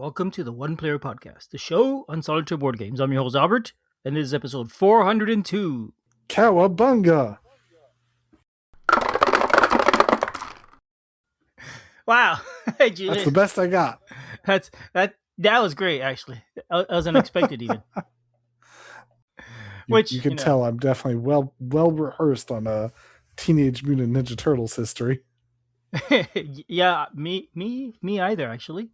welcome to the One Player Podcast, the show on solitaire board games. I'm your host, Albert, and this is episode 402. Cowabunga! Wow. Hey, Julius. That's the best I got. That was great, actually. That was unexpected, even. You can tell I'm definitely well rehearsed on Teenage Mutant Ninja Turtles history. Yeah, me either, actually.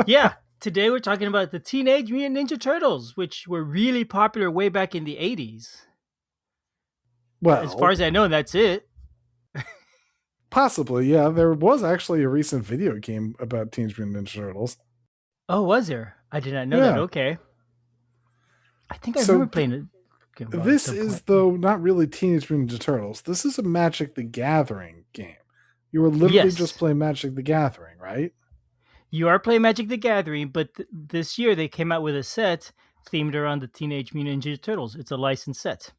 Yeah, today we're talking about the Teenage Mutant Ninja Turtles, which were really popular way back in the 80s. Well, as far as I know, that's it. Possibly, yeah. There was actually a recent video game about Teenage Mutant Ninja Turtles. Oh, was there? I did not know that. Okay. I think I remember playing it. This is, though, not really Teenage Mutant Ninja Turtles. This is a Magic the Gathering game. You were literally just playing Magic the Gathering, right? You are playing Magic the Gathering, but this year they came out with a set themed around the Teenage Mutant Ninja Turtles. It's a licensed set.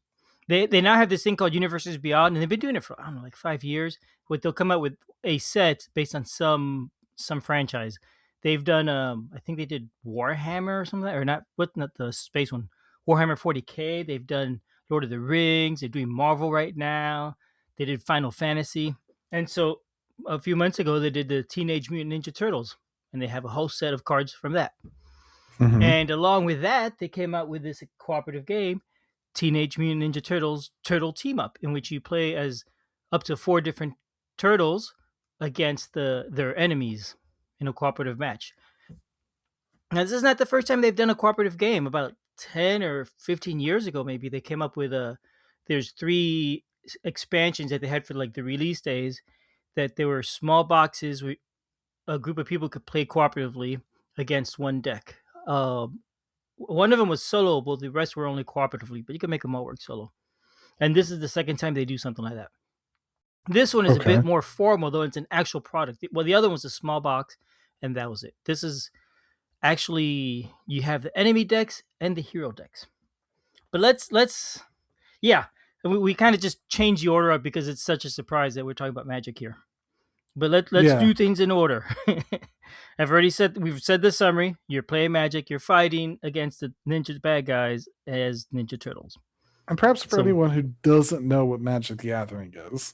They now have this thing called Universes Beyond, and they've been doing it for, I don't know, like 5 years. But they'll come out with a set based on some franchise. They've done, I think they did Warhammer or something, or not the space one, Warhammer 40K. They've done Lord of the Rings. They're doing Marvel right now. They did Final Fantasy. And so a few months ago, they did the Teenage Mutant Ninja Turtles, and they have a whole set of cards from that. Mm-hmm. And along with that, they came out with this cooperative game, Teenage Mutant Ninja Turtles Turtle Team Up, in which you play as up to 4 different turtles against their enemies in a cooperative match. Now, this is not the first time they've done a cooperative game. About 10 or 15 years ago, maybe, they came up with there's 3 expansions that they had for like the release days, that there were small boxes where a group of people could play cooperatively against one deck. One of them was soloable, the rest were only cooperatively, but you can make them all work solo. And this is the second time they do something like that. This one is a bit more formal, though. It's an actual product. Well, the other was a small box, and that was it. This is actually, you have the enemy decks and the hero decks. But we kind of just change the order up because it's such a surprise that we're talking about Magic here. But let's do things in order. We've said the summary. You're playing Magic. You're fighting against the ninja bad guys as Ninja Turtles. And perhaps for anyone who doesn't know what Magic the Gathering is.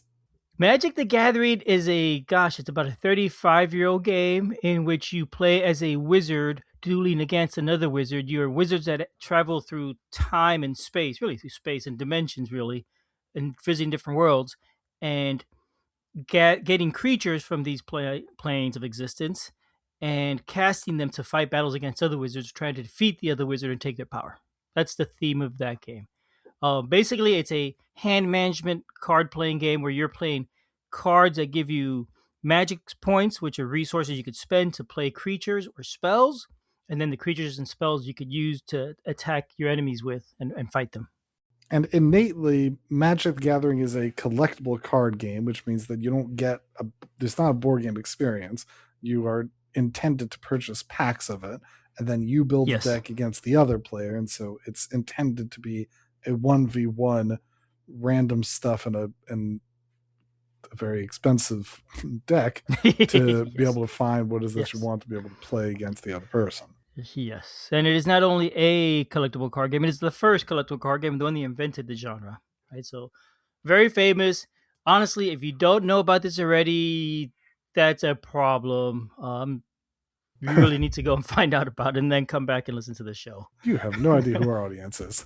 Magic the Gathering is it's about a 35-year-old game in which you play as a wizard dueling against another wizard. You're wizards that travel through time and space, really through space and dimensions, really, and visiting different worlds, and getting creatures from these planes of existence and casting them to fight battles against other wizards, trying to defeat the other wizard and take their power. That's the theme of that game. Basically, it's a hand management card playing game where you're playing cards that give you magic points, which are resources you could spend to play creatures or spells, and then the creatures and spells you could use to attack your enemies with and fight them. And innately, Magic the Gathering is a collectible card game, which means that you don't get there's not a board game experience. You are intended to purchase packs of it, and then you build a deck against the other player, and so it's intended to be a 1v1 random stuff in a very expensive deck to be able to find what is that you want to be able to play against the other person. Yes, and it is not only a collectible card game, it is the first collectible card game, the one that invented the genre, right? So, very famous. Honestly, if you don't know about this already, that's a problem. You really need to go and find out about it and then come back and listen to the show. You have no idea who our audience is.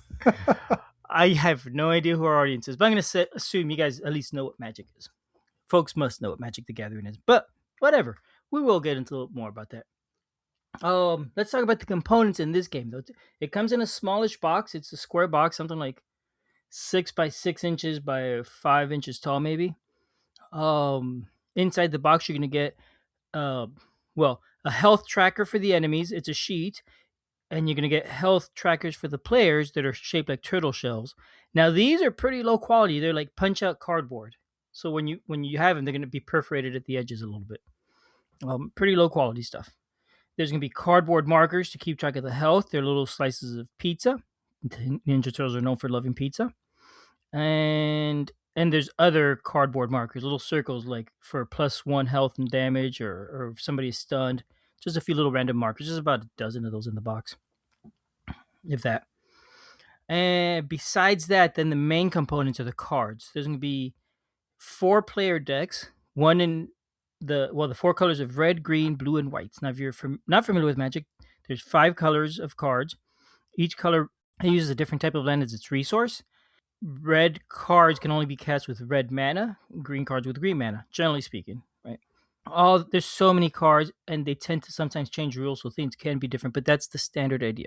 I have no idea who our audience is, but I'm going to assume you guys at least know what Magic is. Folks must know what Magic the Gathering is, but whatever. We will get into a little more about that. Let's talk about the components in this game, though. It comes in a smallish box. It's a square box, something like 6 by 6 inches by 5 inches tall, maybe. Inside the box, you're going to get, a health tracker for the enemies. It's a sheet. And you're going to get health trackers for the players that are shaped like turtle shells. Now, these are pretty low quality. They're like punch-out cardboard. So when you have them, they're going to be perforated at the edges a little bit. Pretty low quality stuff. There's going to be cardboard markers to keep track of the health. They're little slices of pizza. Ninja Turtles are known for loving pizza. And there's other cardboard markers, little circles like for +1 health and damage, or if somebody is stunned. Just a few little random markers. There's about a dozen of those in the box, if that. And besides that, then the main components are the cards. There's going to be 4-player decks. One in the 4 colors of red, green, blue, and white. Now, if you're not familiar with Magic, there's 5 colors of cards. Each color uses a different type of land as its resource. Red cards can only be cast with red mana. Green cards with green mana, generally speaking, right? There's so many cards, and they tend to sometimes change rules, so things can be different. But that's the standard idea.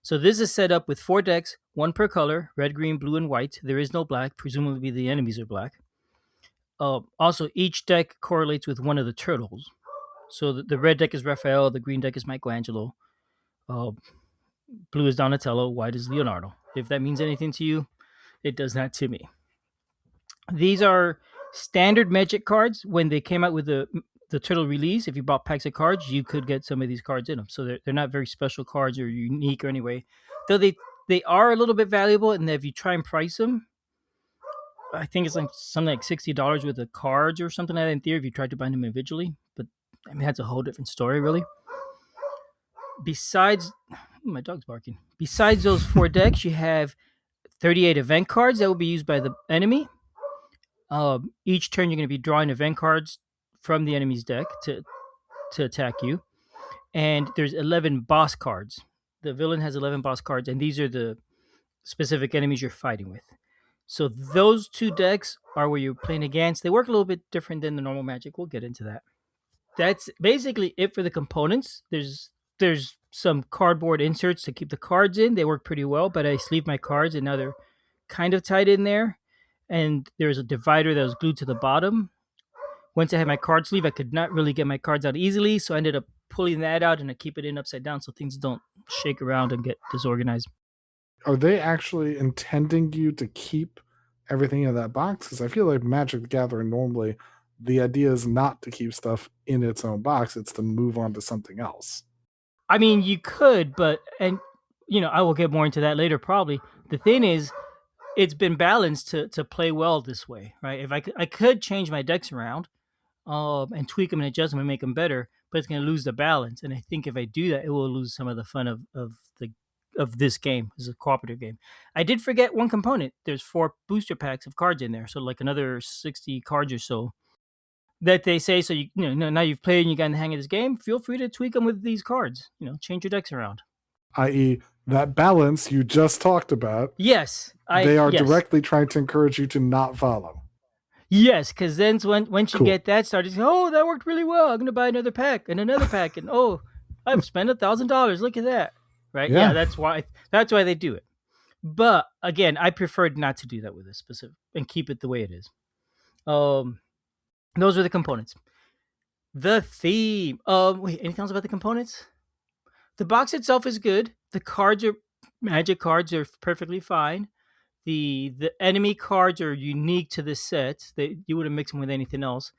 So this is set up with 4 decks, 1 per color: red, green, blue, and white. There is no black. Presumably, the enemies are black. Also, each deck correlates with one of the turtles. So the red deck is Raphael, the green deck is Michelangelo, uh, blue is Donatello, white is Leonardo. If that means anything to you, it does not to me. These are standard Magic cards. When they came out with the turtle release, if you bought packs of cards, you could get some of these cards in them. So they're not very special cards or unique or anyway. Though they are a little bit valuable, and if you try and price them, I think it's like something like $60 worth of cards or something like that in theory if you tried to buy them individually. But I mean, that's a whole different story, really. Besides, my dog's barking. Besides those 4 decks, you have 38 event cards that will be used by the enemy. Each turn, you're going to be drawing event cards from the enemy's deck to attack you. And there's 11 boss cards. The villain has 11 boss cards, and these are the specific enemies you're fighting with. So those 2 decks are where you're playing against. They work a little bit different than the normal Magic. We'll get into that. That's basically it for the components. There's some cardboard inserts to keep the cards in. They work pretty well, but I sleeve my cards and now they're kind of tied in there. And there's a divider that was glued to the bottom. Once I had my card sleeve, I could not really get my cards out easily, so I ended up pulling that out and I keep it in upside down so things don't shake around and get disorganized. Are they actually intending you to keep everything in that box? Because I feel like Magic the Gathering normally the idea is not to keep stuff in its own box; it's to move on to something else. I mean, you could, but I will get more into that later probably. The thing is, it's been balanced to play well this way, right? If I could change my decks around, and tweak them and adjust them and make them better, but it's going to lose the balance. And I think if I do that, it will lose some of the fun of this game. This is a cooperative game. I did forget one component. There's 4 booster packs of cards in there, so like another 60 cards or so that they say. So now you've played and you got in the hang of this game. Feel free to tweak them with these cards. Change your decks around. I.e., that balance you just talked about. Yes, they are directly trying to encourage you to not follow. Yes, because then once you get that started, oh, that worked really well. I'm going to buy another pack and another pack, and oh, I've spent $1,000. Look at that, right? Yeah, that's why they do it. But again, I preferred not to do that with this specific and keep it the way it is. Those are the components. The theme. Wait, anything else about the components? The box itself is good. The cards are Magic cards are perfectly fine. The enemy cards are unique to this set. You wouldn't mix them with anything else.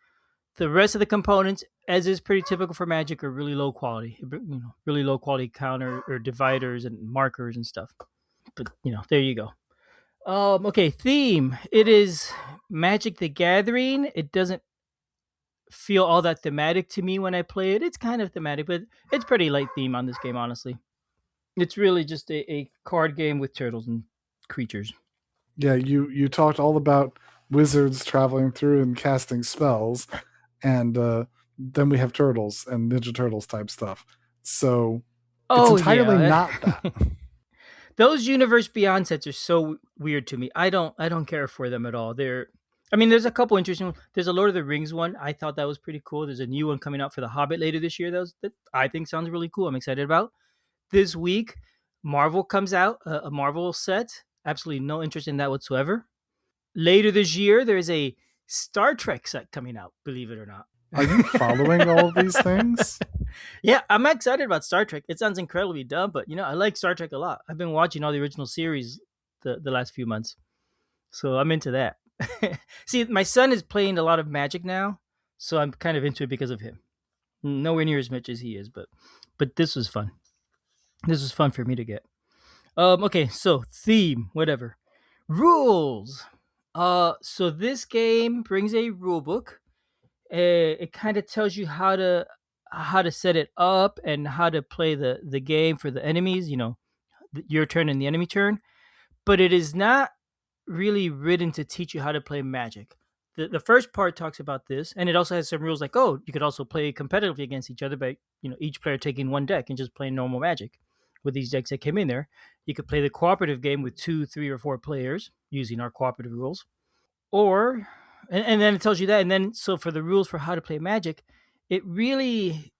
The rest of the components, as is pretty typical for Magic, are really low quality. Really low quality counter or dividers and markers and stuff. But there you go. Okay, theme. It is Magic the Gathering. It doesn't feel all that thematic to me when I play it. It's kind of thematic, but it's pretty light theme on this game, honestly. It's really just a card game with turtles and creatures. Yeah, you talked all about wizards traveling through and casting spells, and then we have turtles and Ninja Turtles type stuff. So it's entirely not that. Those Universe Beyond sets are so weird to me. I don't care for them at all. There's a couple interesting ones. There's a Lord of the Rings one. I thought that was pretty cool. There's a new one coming out for The Hobbit later this year that I think sounds really cool. I'm excited about. This week, Marvel comes out, a Marvel set. Absolutely no interest in that whatsoever. Later this year, there's a Star Trek set coming out, believe it or not. Are you following all of these things? Yeah, I'm excited about Star Trek. It sounds incredibly dumb, but I like Star Trek a lot. I've been watching all the original series the last few months. So I'm into that. See, my son is playing a lot of Magic now, so I'm kind of into it because of him. Nowhere near as much as he is, but this was fun. This was fun for me to get. Okay, so theme, whatever. Rules. So this game brings a rule book. It kind of tells you how to how to set it up and how to play the game for the enemies. Your turn and the enemy turn, but it is not really written to teach you how to play Magic. The first part talks about this, and it also has some rules like, oh, you could also play competitively against each other by each player taking one deck and just playing normal Magic with these decks that came in there. You could play the cooperative game with 2, 3, or 4 players using our cooperative rules, or and then it tells you that, and then so for the rules for how to play Magic, it really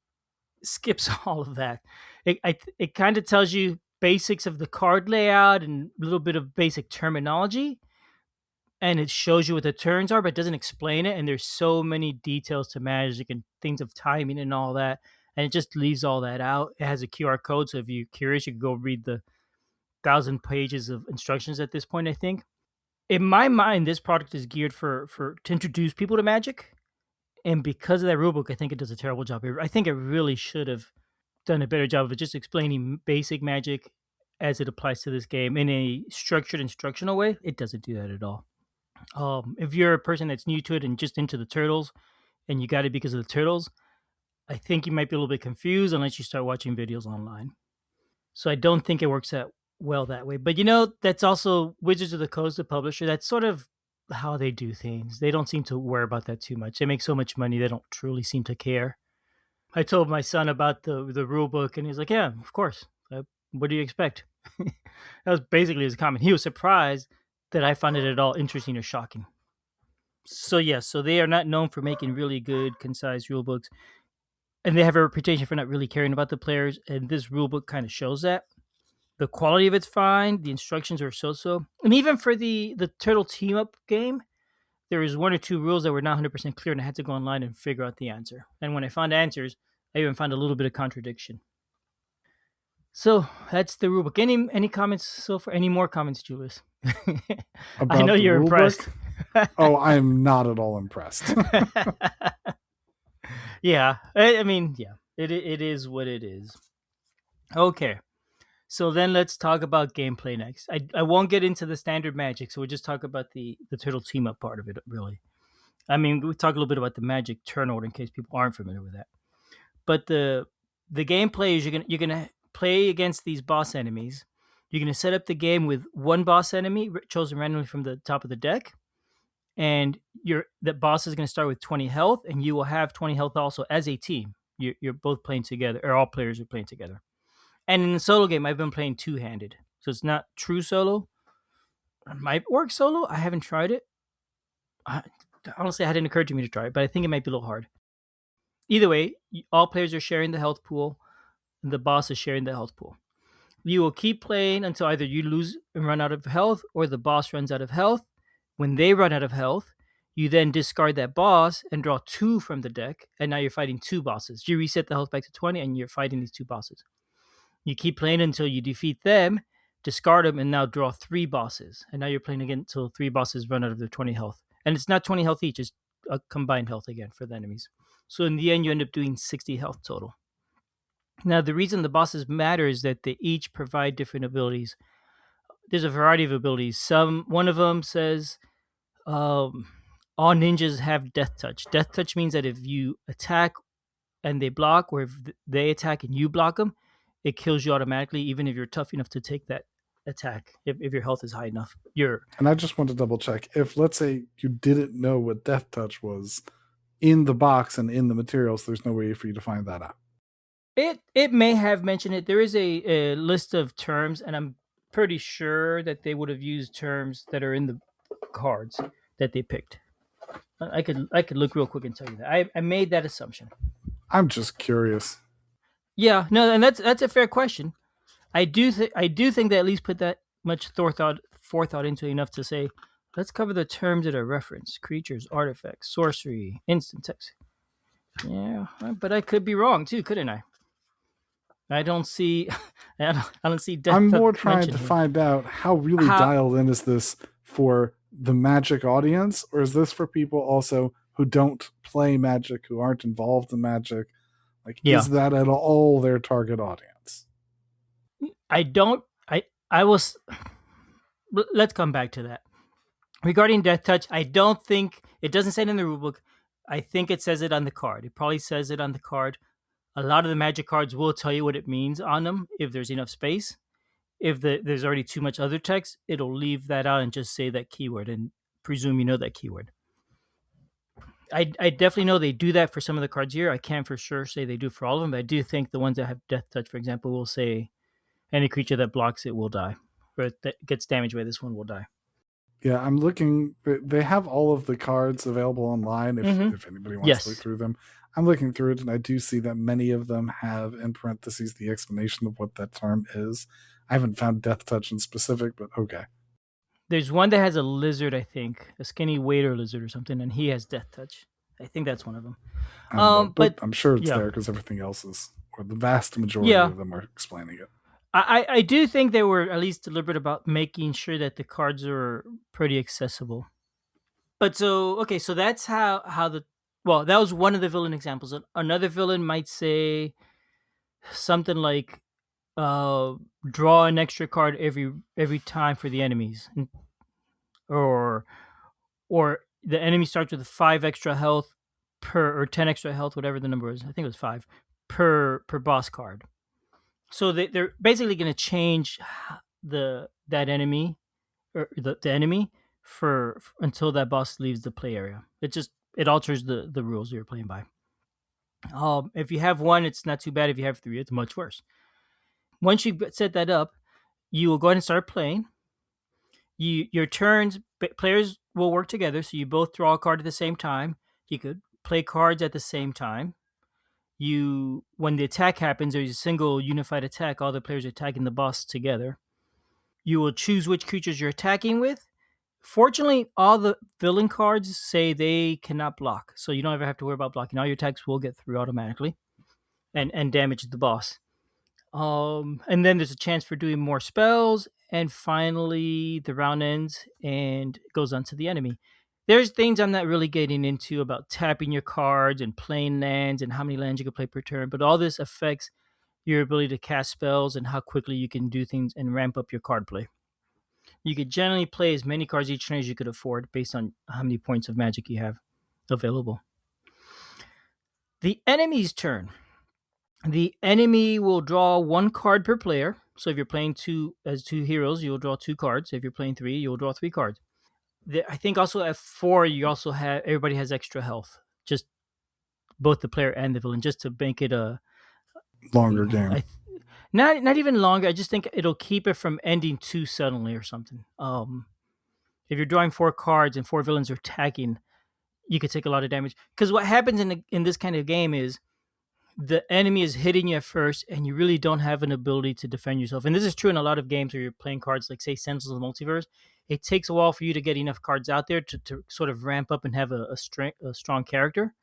skips all of that. It kind of tells you basics of the card layout and a little bit of basic terminology, and it shows you what the turns are, but it doesn't explain it. And there's so many details to Magic and things of timing and all that, and it just leaves all that out. It has a QR code, so if you're curious, you can go read the 1,000 pages of instructions at this point. I think, in my mind, this product is geared for to introduce people to Magic, and because of that rulebook, I think it does a terrible job. I think it really should have done a better job of just explaining basic Magic as it applies to this game in a structured instructional way. It doesn't do that at all. If you're a person that's new to it and just into the turtles, and you got it because of the turtles, I think you might be a little bit confused unless you start watching videos online. So I don't think it works that well that way. But that's also Wizards of the Coast, the publisher. That's sort of how they do things. They don't seem to worry about that too much. They make so much money, they don't truly seem to care. I told my son about the rule book, and he's like, "Yeah, of course. What do you expect?" That was basically his comment. He was surprised that I found it at all interesting or shocking. So yes, so they are not known for making really good, concise rule books, and they have a reputation for not really caring about the players. And this rule book kind of shows that. The quality of it's fine. The instructions are so, and even for the turtle team up game, there was 1 or 2 rules that were not 100% clear, and I had to go online and figure out the answer. And when I found answers, I even found a little bit of contradiction. So that's the rulebook. Any comments so far? Any more comments, Julius? I know About the you're rule impressed. book? Oh, I'm not at all impressed. Yeah, I mean, yeah, it is what it is. Okay, so then let's talk about gameplay next. I won't get into the standard Magic, so we'll just talk about the turtle team up part of it. Really, I mean, we'll talk a little bit about the Magic turn order in case people aren't familiar with that. But the gameplay is you're gonna play against these boss enemies. You're gonna set up the game with one boss enemy chosen randomly from the top of the deck, and the boss is gonna start with 20 health, and you will have 20 health also as a team. You're both playing together, or all players are playing together. And in the solo game, I've been playing two-handed, so it's not true solo. It might work solo. I haven't tried it. I, Honestly, it hadn't occurred to me to try it, but I think it might be a little hard. Either way, all players are sharing the health pool, and the boss is sharing the health pool. You will keep playing until either you lose and run out of health or the boss runs out of health. When they run out of health, you then discard that boss and draw 2 from the deck, and now you're fighting 2 bosses. You reset the health back to 20, and you're fighting these 2 bosses. You keep playing until you defeat them, discard them, and now draw 3 bosses. And now you're playing again until 3 bosses run out of their 20 health. And it's not 20 health each, it's a combined health again for the enemies. So in the end, you end up doing 60 health total. Now, the reason the bosses matter is that they each provide different abilities. There's a variety of abilities. One of them says um, all ninjas have death touch. Death touch means that if you attack and they block, or if they attack and you block them, it kills you automatically, even if you're tough enough to take that attack. If your health is high enough, And I just want to double check. If, let's say, you didn't know what Death Touch was in the box and in the materials, there's no way for you to find that out. it may have mentioned it. There is a list of terms, and I'm pretty sure that they would have used terms that are in the cards that they picked. I could look real quick and tell you that. I made that assumption. I'm just curious. Yeah, no, and that's a fair question. I do think they at least put that much forethought into it enough to say, let's cover the terms that are referenced: creatures, artifacts, sorcery, instant text. Yeah, but I could be wrong too, couldn't I? I don't see, I don't see death I'm touch more trying to mentioned here. find out how really How? dialed in is this for the Magic audience, or is this for people also who don't play Magic, who aren't involved in Magic? Like, Yeah, is that at all their target audience? I don't. I was. Let's come back to that. Regarding death touch, I don't think it doesn't say it in the rulebook. I think it says it on the card. It probably says it on the card. A lot of the Magic cards will tell you what it means on them if there's enough space. If there's already too much other text, it'll leave that out and just say that keyword and presume you know that keyword. I definitely know they do that for some of the cards here. I can't for sure say they do for all of them, but I do think the ones that have Death Touch, for example, will say any creature that blocks it will die, or that gets damaged by this one will die. Yeah, I'm looking. They have all of the cards available online Mm-hmm. if anybody wants to look Yes, through them. I'm looking through it, and I do see that many of them have in parentheses the explanation of what that term is. I haven't found Death Touch in specific, but okay. there's one that has a lizard, I think, a skinny waiter lizard or something, and he has Death Touch. I think that's one of them. I don't know, but But I'm sure it's yeah, there because everything else is, or the vast majority yeah, of them are explaining it. I do think they were at least deliberate about making sure that the cards are pretty accessible. But so okay, so that's how the well, that was one of the villain examples. Another villain might say something like uh draw an extra card every time for the enemies, or or the enemy starts with 5 extra health per, or 10 extra health, whatever the number is. I think it was 5 per boss card. So they're basically going to change the that enemy, or the enemy for until that boss leaves the play area. It alters the rules you're playing by. If you have one, it's not too bad. If you have three, it's much worse. Once you set that up, you will go ahead and start playing. Your turns, players will work together, so you both draw a card at the same time. You could play cards at the same time. When the attack happens, there's a single unified attack. All the players are attacking the boss together. You will choose which creatures you're attacking with. Fortunately, all the villain cards say they cannot block, so you don't ever have to worry about blocking. All your attacks will get through automatically and damage the boss. And then there's a chance for doing more spells, and finally the round ends and goes on to the enemy. There's things I'm not really getting into about tapping your cards and playing lands and how many lands you can play per turn, but all this affects your ability to cast spells and how quickly you can do things and ramp up your card play. You could generally play as many cards each turn as you could afford based on how many points of magic you have available. The enemy's turn. The enemy will draw 1 card per player. So if you're playing two heroes, you'll draw 2 cards. If you're playing three, you'll draw 3 cards. I think also at 4, you also have everybody has extra health, just both the player and the villain, just to make it a Longer game. not even longer. I just think it'll keep it from ending too suddenly or something. If you're drawing 4 cards and 4 villains are attacking, you could take a lot of damage. Because what happens in this kind of game is the enemy is hitting you at first, and you really don't have an ability to defend yourself. And this is true in a lot of games where you're playing cards like, say, Sentinels of the Multiverse. It takes a while for you to get enough cards out there to sort of ramp up and have a strong character.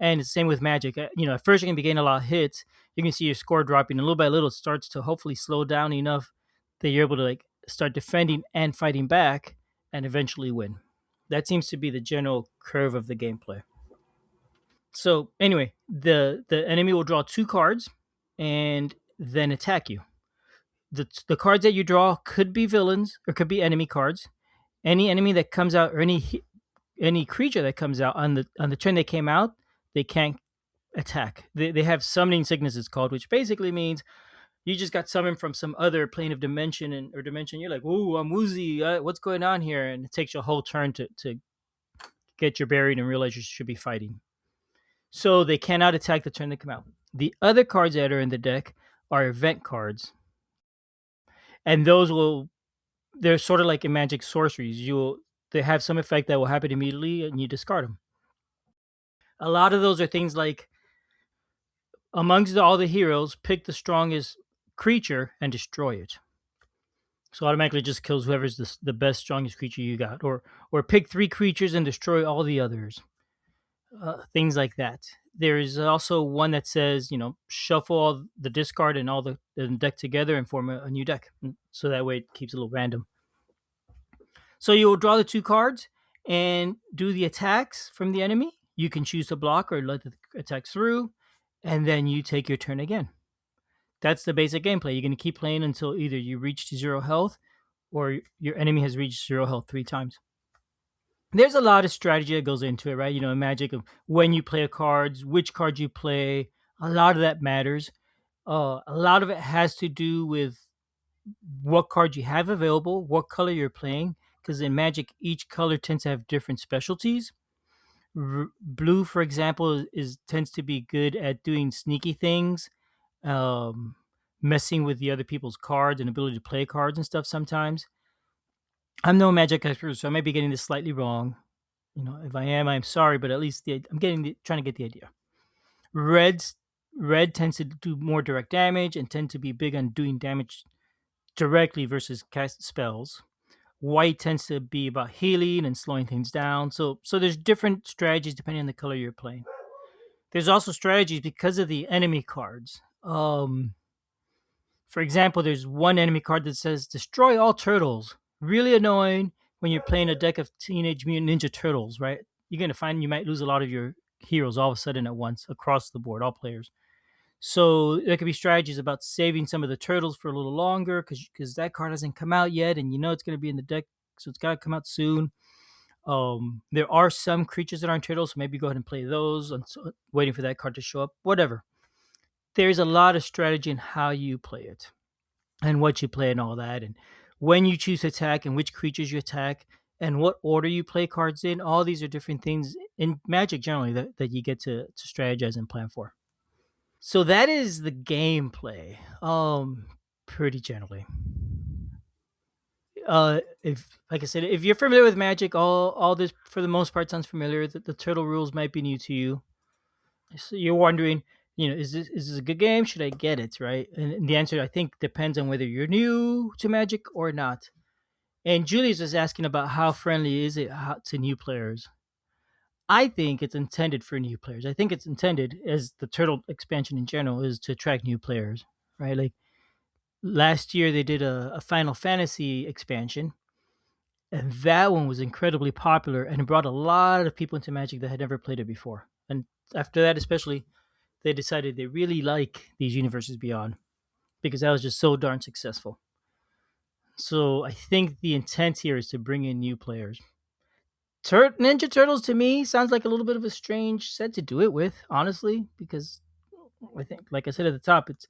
And it's the same with Magic. At first you're going to be getting a lot of hits. You can see your score dropping, and little by little it starts to hopefully slow down enough that you're able to like start defending and fighting back and eventually win. That seems to be the general curve of the gameplay. So anyway, the enemy will draw 2 cards and then attack you. The cards that you draw could be villains or could be enemy cards. Any enemy that comes out, or any creature that comes out on the turn they came out, they can't attack. They have summoning sickness, it's called, which basically means you just got summoned from some other plane of dimension or dimension. You're like, "Ooh, I'm woozy. What's going on here?" And it takes you a whole turn to get your buried and realize you should be fighting. So they cannot attack the turn they come out. The other cards that are in the deck are event cards, and they're sort of like in Magic sorceries. They have some effect that will happen immediately, and you discard them. A lot of those are things like, amongst all the heroes, pick the strongest creature and destroy it. So automatically just kills whoever's the best, strongest creature you got, or pick 3 creatures and destroy all the others. Things like that. There's also one that says, shuffle all the discard and all the deck together and form a new deck. So that way it keeps it a little random. So you will draw the 2 cards and do the attacks from the enemy. You can choose to block or let the attacks through, and then you take your turn again. That's the basic gameplay. You're going to keep playing until either you reach 0 health or your enemy has reached 0 health 3 times. There's a lot of strategy that goes into it, right? In Magic, of when you play a cards, which cards you play, A lot of that matters. A lot of it has to do with what card you have available, what color you're playing, because in Magic, each color tends to have different specialties. Blue, for example, is tends to be good at doing sneaky things, um, messing with the other people's cards and ability to play cards and stuff. Sometimes I'm no Magic expert, so I may be getting this slightly wrong. If I am, I'm sorry, but at least I'm trying to get the idea. Reds, red tends to do more direct damage and tend to be big on doing damage directly versus cast spells. White tends to be about healing and slowing things down. So there's different strategies depending on the color you're playing. There's also strategies because of the enemy cards. For example, there's one enemy card that says destroy all turtles. Really annoying when you're playing a deck of Teenage Mutant Ninja Turtles, right? You're gonna find you might lose a lot of your heroes all of a sudden at once across the board, all players. So there could be strategies about saving some of the turtles for a little longer because that card hasn't come out yet, and it's going to be in the deck, so it's got to come out soon. There are some creatures that aren't turtles, so maybe go ahead and play those, waiting for that card to show up. Whatever. There's a lot of strategy in how you play it, and what you play, and all that, and when you choose to attack, and which creatures you attack, and what order you play cards in. All these are different things in Magic generally that you get to strategize and plan for. So that is the gameplay. Pretty generally. If like I said, if you're familiar with Magic, all this for the most part sounds familiar. The turtle rules might be new to you. So you're wondering, is this a good game? Should I get it? Right? And the answer I think depends on whether you're new to Magic or not. And Julius was asking about how friendly is it to new players. I think it's intended for new players. I think it's intended as the turtle expansion in general is to attract new players, right? Like last year they did a Final Fantasy expansion, and that one was incredibly popular and it brought a lot of people into Magic that had never played it before. And after that, especially, they decided they really like these universes beyond because that was just so darn successful. So I think the intent here is to bring in new players. Ninja Turtles to me sounds like a little bit of a strange set to do it with, honestly, because I think, like I said at the top, it's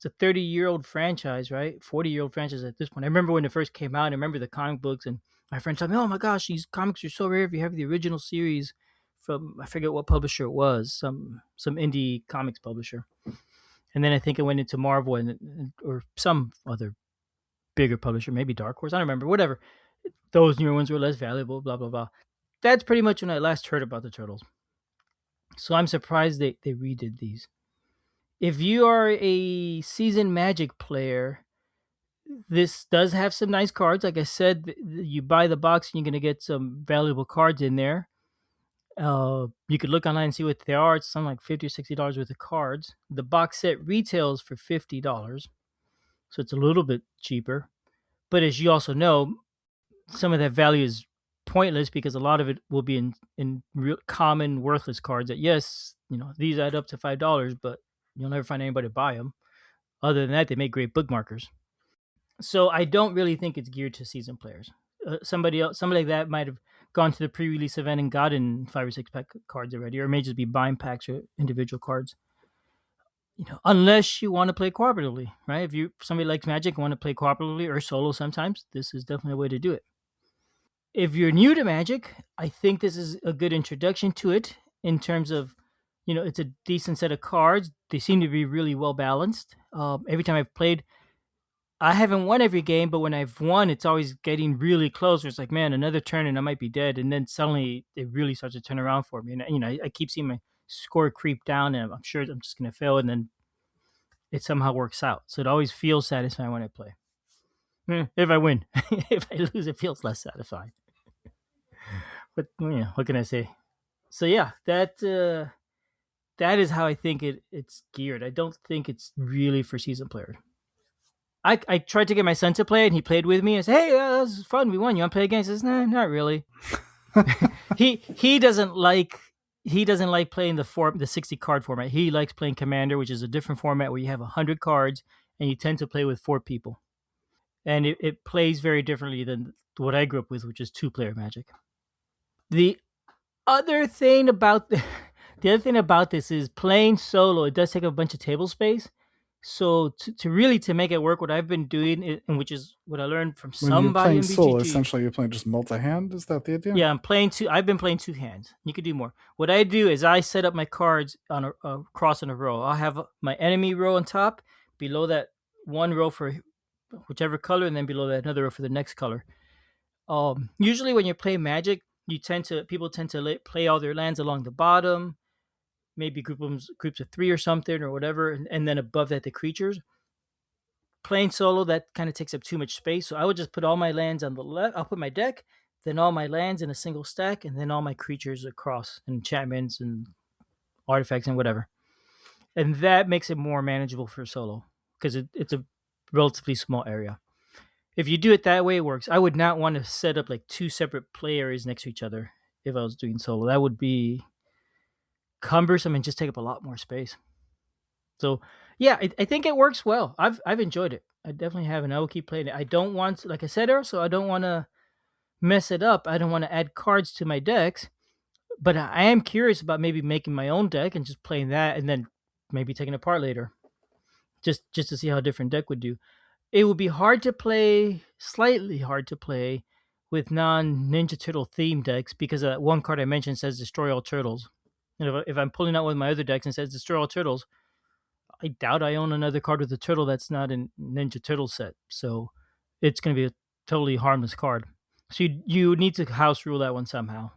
a 30-year-old franchise, right? 40-year-old franchise at this point. I remember when it first came out. I remember the comic books, and my friends told me, "Oh my gosh, these comics are so rare. If you have the original series from, I forget what publisher it was, some indie comics publisher." And then I think it went into Marvel or some other bigger publisher, maybe Dark Horse. I don't remember. Whatever. Those newer ones were less valuable. Blah blah blah. That's pretty much when I last heard about the turtles. So I'm surprised they redid these. If you are a seasoned Magic player, this does have some nice cards. Like I said, you buy the box and you're going to get some valuable cards in there. You could look online and see what they are. It's something like $50 or $60 worth of cards. The box set retails for $50, so it's a little bit cheaper. But as you also know, some of that value is pointless because a lot of it will be in real common worthless cards. That yes, these add up to $5, but you'll never find anybody to buy them. Other than that, they make great bookmarkers. So I don't really think it's geared to seasoned players. Somebody like that might have gone to the pre-release event and gotten 5 or 6 pack cards already, or it may just be buying packs or individual cards. Unless you want to play cooperatively, right? If somebody likes Magic and want to play cooperatively or solo, sometimes this is definitely a way to do it. If you're new to Magic, I think this is a good introduction to it in terms of, it's a decent set of cards. They seem to be really well balanced. Every time I've played, I haven't won every game, but when I've won, it's always getting really close. Where it's like, man, another turn and I might be dead, and then suddenly it really starts to turn around for me. And I keep seeing my score creep down, and I'm sure I'm just gonna fail, and then it somehow works out. So it always feels satisfying when I play. If I win, if I lose, it feels less satisfying. But what can I say? So yeah, that is how I think it's geared. I don't think it's really for seasoned players. I tried to get my son to play, and he played with me. I said, "Hey, that was fun. We won. You want to play again?" He says, "Nah, not really." He doesn't like playing the 60 card format. He likes playing Commander, which is a different format where you have 100 cards and you tend to play with 4 people, and it plays very differently than what I grew up with, which is 2-player Magic. The other thing about The other thing about this is playing solo. It does take a bunch of table space. So to really to make it work, what I've been doing, and which is what I learned from When you're somebody playing in solo, BGG. essentially you're playing just multi-hand. Is that the idea? Yeah, I'm playing two. I've been playing two hands. You could do more. What I do is I set up my cards on a cross in a row. I'll have my enemy row on top, below that one row for whichever color, and then below that another row for the next color. Usually when you're playing Magic, you tend to people tend to play all their lands along the bottom, maybe groups of three or something or whatever, and then above that the creatures. Playing solo, that kind of takes up too much space, so I would just put all my lands on the left. I'll put my deck, then all my lands in a single stack, and then all my creatures across, and enchantments and artifacts and whatever. And that makes it more manageable for solo because it's a relatively small area. If you do it that way, it works. I would not want to set up like two separate play areas next to each other if I was doing solo. That would be cumbersome and just take up a lot more space. So yeah, I think it works well. I've enjoyed it. I definitely have, and I will keep playing it. I don't want, like I said, so I don't want to mess it up. I don't want to add cards to my decks, but I am curious about maybe making my own deck and just playing that, and then maybe taking it apart later, just to see how a different deck would do. It would be hard to play, slightly hard to play, with non Ninja Turtle theme decks because one card I mentioned says destroy all turtles. And if I'm pulling out one of my other decks and says destroy all turtles, I doubt I own another card with a turtle that's not in Ninja Turtle set. So it's going to be a totally harmless card. So you need to house rule that one somehow.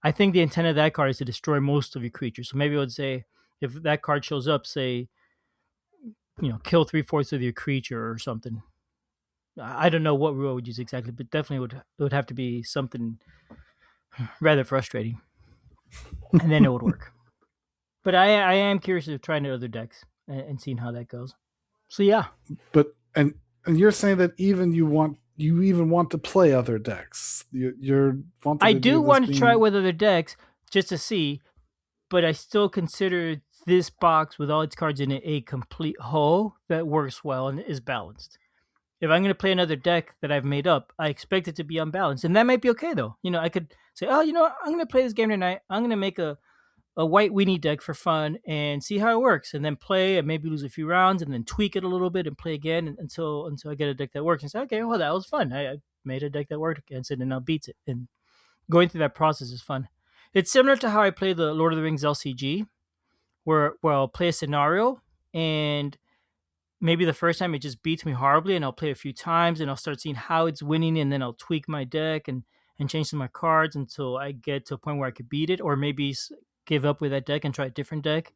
I think the intent of that card is to destroy most of your creatures. So maybe I would say if that card shows up, say, kill 3/4 of your creature or something. I don't know what rule I would use exactly, but definitely would have to be something rather frustrating, and then it would work. But I am curious of trying other decks and seeing how that goes. So yeah, But and you're saying that you even want to play other decks. You're wanting I to do do this want to try being with other decks just to see, but I still consider this box with all its cards in it a complete whole that works well and is balanced. If I'm going to play another deck that I've made up, I expect it to be unbalanced, and that might be okay though. I could say, oh, I'm going to play this game tonight. I'm going to make a white weenie deck for fun and see how it works, and then play and maybe lose a few rounds, and then tweak it a little bit and play again until I get a deck that works. And say, okay, well, that was fun. I made a deck that worked against it and now beats it. And going through that process is fun. It's similar to how I play the Lord of the Rings LCG, where I'll play a scenario, and maybe the first time it just beats me horribly, and I'll play a few times and I'll start seeing how it's winning, and then I'll tweak my deck and change some of my cards until I get to a point where I could beat it, or maybe give up with that deck and try a different deck,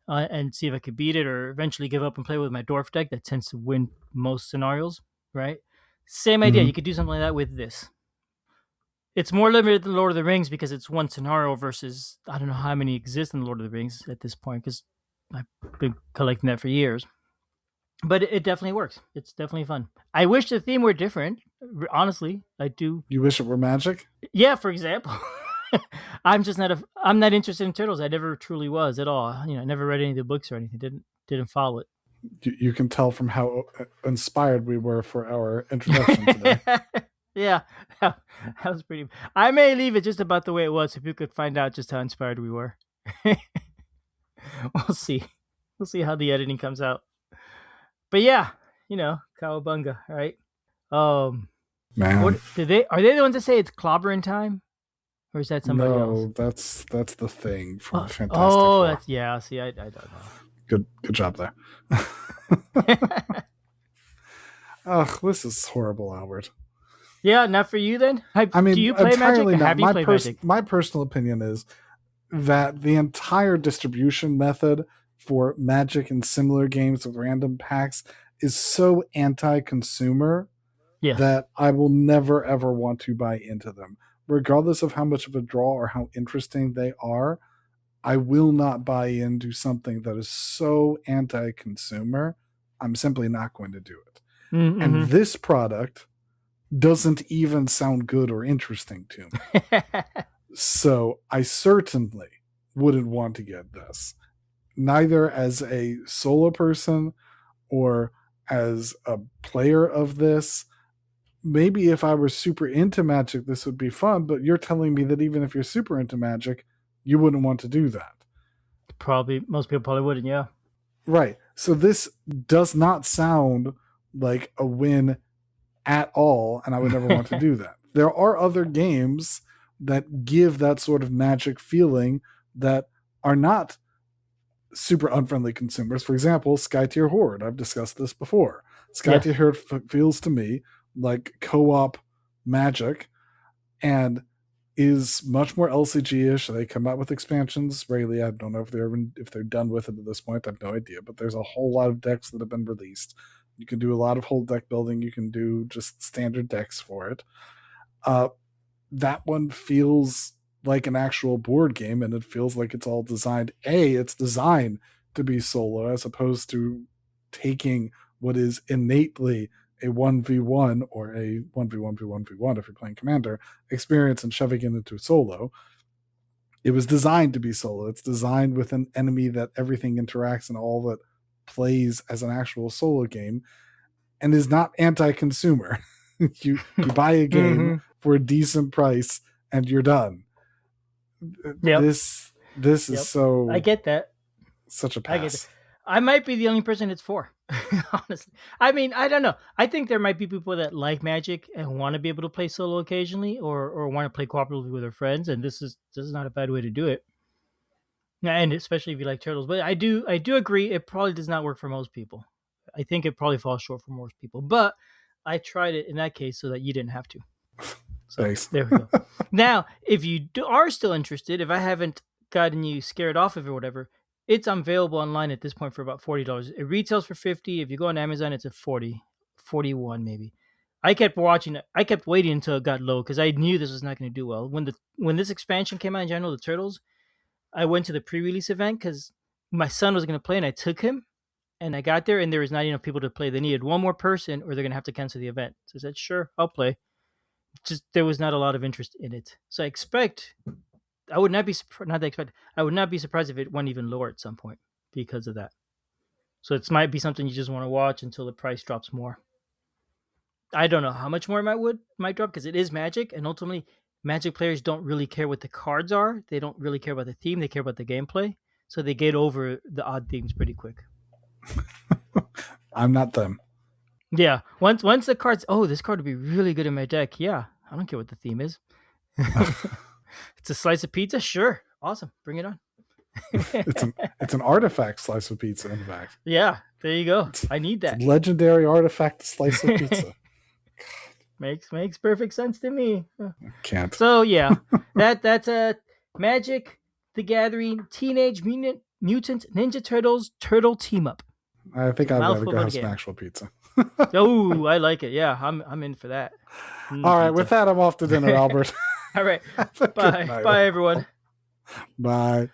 and see if I could beat it, or eventually give up and play with my dwarf deck that tends to win most scenarios, right? Same idea. Mhm. You could do something like that with this. It's more limited than Lord of the Rings because it's one scenario versus I don't know how many exist in Lord of the Rings at this point because I've been collecting that for years. But it definitely works. It's definitely fun. I wish the theme were different. Honestly, I do. You wish it were Magic? Yeah, for example, I'm not interested in turtles. I never truly was at all. I never read any of the books or anything. Didn't follow You can tell from how inspired we were for our introduction today. it. Yeah, that was pretty. I may leave it just about the way it was if you could find out just how inspired we were. We'll see. We'll see how the editing comes out. But yeah, cowabunga, right? Um, Man, what did they? Are they the ones that say it's clobbering time, or is that somebody else? no, that's the thing from Fantastic Oh, Four. that's yeah. See, I don't Good job there. know. Ugh, this is horrible, Albert. Yeah, not for you then. I Do mean, you play Magic? entirely not. Have you played Magic? My personal opinion is that the entire distribution method for Magic and similar games with random packs is so anti-consumer Yeah. that I will never ever want to buy into them. Regardless of how much of a draw or how interesting they are, I will not buy into something that is so anti-consumer. I'm simply not going to do it. And Mm-hmm. this product doesn't even sound good or interesting to me. So I certainly wouldn't want to get this, neither as a solo person or as a player of this. Maybe if I were super into Magic, this would be fun, but you're telling me that even if you're super into Magic, you wouldn't want to do that. Probably most people probably wouldn't. Yeah. Right. So this does not sound like a win at all, and I would never want to do that. There are other games that give that sort of magic feeling that are not super unfriendly consumers. For example, Skytier Horde. I've discussed this before. Yes. Skytier Horde feels to me like co-op Magic and is much more LCG-ish. They come out with expansions regularly. I don't know if they're done with it at this point. I have no idea. But there's a whole lot of decks that have been released. You can do a lot of whole deck building. You can do just standard decks for it. That one feels like an actual board game, and it feels like it's all designed. It's designed to be solo, as opposed to taking what is innately a 1v1 or a 1v1v1v1 if you're playing Commander experience and shoving it into solo. It was designed to be solo. It's designed with an enemy that everything interacts and all that plays as an actual solo game, and is not anti-consumer. you buy a game for a decent price and you're done. Yep. This is so. I get that. Such a I get pass. it. I might be the only person it's for. Honestly, I mean, I don't know. I think there might be people that like Magic and want to be able to play solo occasionally, or want to play cooperatively with their friends, and this is not a bad way to do it. And especially if you like turtles, but I do agree it probably does not work for most people. I think it probably falls short for most people, but I tried it in that case so that you didn't have to. So Thanks. there we go. Now, if you are still interested, if I haven't gotten you scared off of it or whatever, it's available online at this point for about $40. It retails for $50. If you go on Amazon, it's at $40, $41 maybe. I kept waiting until it got low because I knew this was not going to do well. When this expansion came out in general, the Turtles, I went to the pre-release event because my son was going to play, and I took him. And I got there, and there was not enough people to play. They needed one more person, or they're going to have to cancel the event. So I said, sure, I'll play. Just there was not a lot of interest in it. So I would not be surprised if it went even lower at some point because of that. So it might be something you just want to watch until the price drops more. I don't know how much more it might drop because it is Magic, and ultimately Magic players don't really care what the cards are. They don't really care about the theme. They care about the gameplay. So they get over the odd themes pretty quick. I'm not them. Yeah. Once the cards, this card would be really good in my deck. Yeah. I don't care what the theme is. It's a slice of pizza? Sure. Awesome. Bring it on. It's an artifact slice of pizza in the back. Yeah. There you go. I need that. It's a legendary artifact slice of pizza. Makes perfect sense to me. Can't. So yeah. that's a Magic the Gathering Teenage Mutant Ninja Turtles Turtle Team Up. I think I'd rather go have some actual pizza. Oh, I like it. Yeah, I'm in for that. All right, with that, I'm off to dinner, Albert. All right. Bye. Bye, everyone. Bye.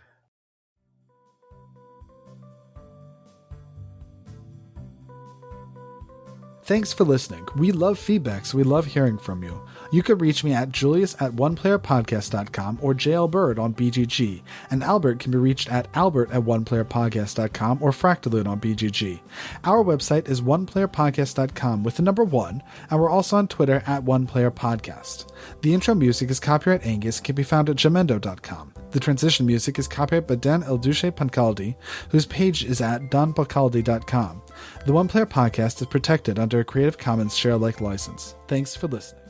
Thanks for listening. We love feedback, so we love hearing from you. You can reach me at julius@oneplayerpodcast.com or JLBird on BGG, and Albert can be reached at albert@oneplayerpodcast.com or Fractalune on BGG. Our website is oneplayerpodcast.com with the number 1, and we're also on Twitter at oneplayerpodcast. The intro music is copyright Angus, can be found at jamendo.com. The transition music is copyright by Dan Elduce Pancaldi, whose page is at donpancaldi.com. The One Player Podcast is protected under a Creative Commons share-alike license. Thanks for listening.